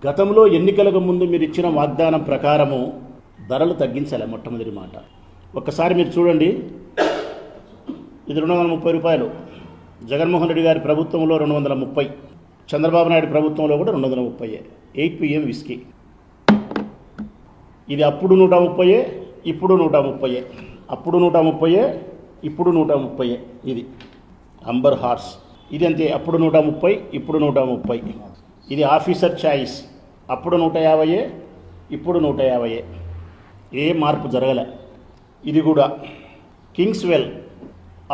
గతంలో ఎన్నికలకు ముందు మీరు ఇచ్చిన వాగ్దానం ప్రకారము ధరలు తగ్గించాలి. మొట్టమొదటి మాట ఒక్కసారి మీరు చూడండి. ఇది 230 రూపాయలు. జగన్మోహన్ రెడ్డి గారి ప్రభుత్వంలో 230, చంద్రబాబు నాయుడు ప్రభుత్వంలో కూడా 230. 8 PM విస్కీ. ఇది అప్పుడు 130, ఇప్పుడు 130. అప్పుడు 130, ఇప్పుడు 130. ఇది అంబర్ హార్స్. ఇది అంతే, అప్పుడు 130, ఇప్పుడు 130. ఇది ఆఫీసర్ చాయిస్. అప్పుడు 150, ఇప్పుడు 150. ఏ మార్పు జరగలే. ఇది కూడా కింగ్స్ వెల్.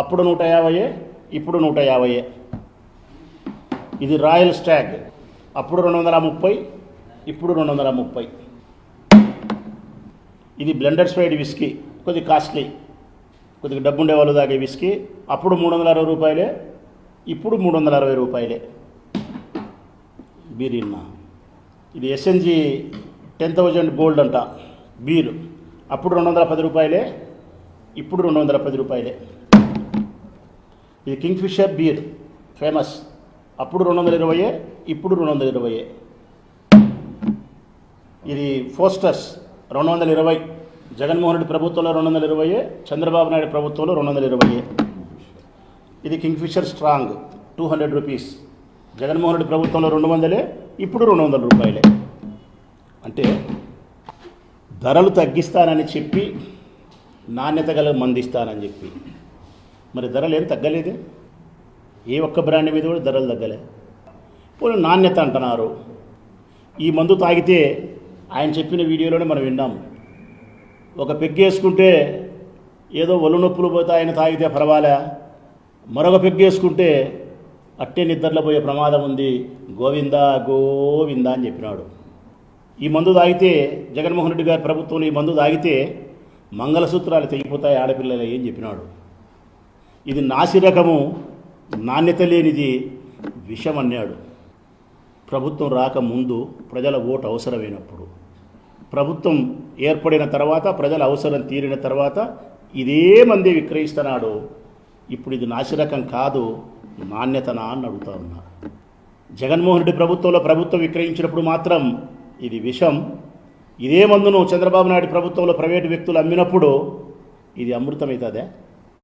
అప్పుడు 150, ఇప్పుడు 150. ఇది రాయల్ స్టాగ్. అప్పుడు 230, ఇప్పుడు 230. ఇది బ్లెండర్ స్పైడ్ విస్కీ, కొద్ది కాస్ట్లీ, కొద్దిగా డబ్బు ఉండేవాళ్ళు తాగే విస్కీ. అప్పుడు 360 రూపాయలే, ఇప్పుడు 360 రూపాయలే. బీరిన్నా. ఇది SNG 10,000 గోల్డ్ అంట బీరు. అప్పుడు 210 రూపాయలే, ఇప్పుడు 210 రూపాయలే. ఇది కింగ్ఫిషర్ బీర్ ఫేమస్. అప్పుడు 220, ఇప్పుడు 220. ఇది ఫోస్టర్స్ 220. జగన్మోహన్ రెడ్డి ప్రభుత్వంలో 220, చంద్రబాబు నాయుడు ప్రభుత్వంలో 220. ఇది Kingfisher strong 200 rupees. Jaganmohan Reddy ప్రభుత్వంలో 200, ఇప్పుడు 200 రూపాయలే. అంటే ధరలు తగ్గిస్తానని చెప్పి నాణ్యత గల మందిస్తానని చెప్పి మరి ధరలు ఏం తగ్గలేదు. ఏ ఒక్క బ్రాండ్ మీద కూడా ధరలు తగ్గలే. పోనీ నాణ్యత అంటున్నారు. ఈ మందు తాగితే ఆయన చెప్పిన వీడియోలోనే మనం విన్నాం. ఒక పెగ్గేసుకుంటే ఏదో ఒళ్ళు నొప్పులు పోతే ఆయన తాగితే పర్వాలే, మరొక పెగ్గేసుకుంటే అట్టే నిద్రలో పోయే ప్రమాదం ఉంది, గోవిందా గోవిందా అని చెప్పినాడు. ఈ మందు తాగితే జగన్మోహన్ రెడ్డి గారి ప్రభుత్వంలో ఈ మందు తాగితే మంగళసూత్రాలు తెగిపోతాయి ఆడపిల్లలు ఏం చెప్పినాడు. ఇది నాసి రకము, నాణ్యత లేనిది, విషం అన్నాడు. ప్రభుత్వం రాకముందు ప్రజల ఓటు అవసరమైనప్పుడు, ప్రభుత్వం ఏర్పడిన తర్వాత, ప్రజల అవసరం తీరిన తర్వాత ఇదే మంది విక్రయిస్తున్నాడు. ఇప్పుడు ఇది నాసిరకం కాదు, నాణ్యతనా అని అడుగుతా ఉన్నా. జగన్మోహన్ రెడ్డి ప్రభుత్వంలో ప్రభుత్వం విక్రయించినప్పుడు మాత్రం ఇది విషం. ఇదే మందును చంద్రబాబు నాయుడు ప్రభుత్వంలో ప్రైవేటు వ్యక్తులు అమ్మినప్పుడు ఇది అమృతం అవుతుందే.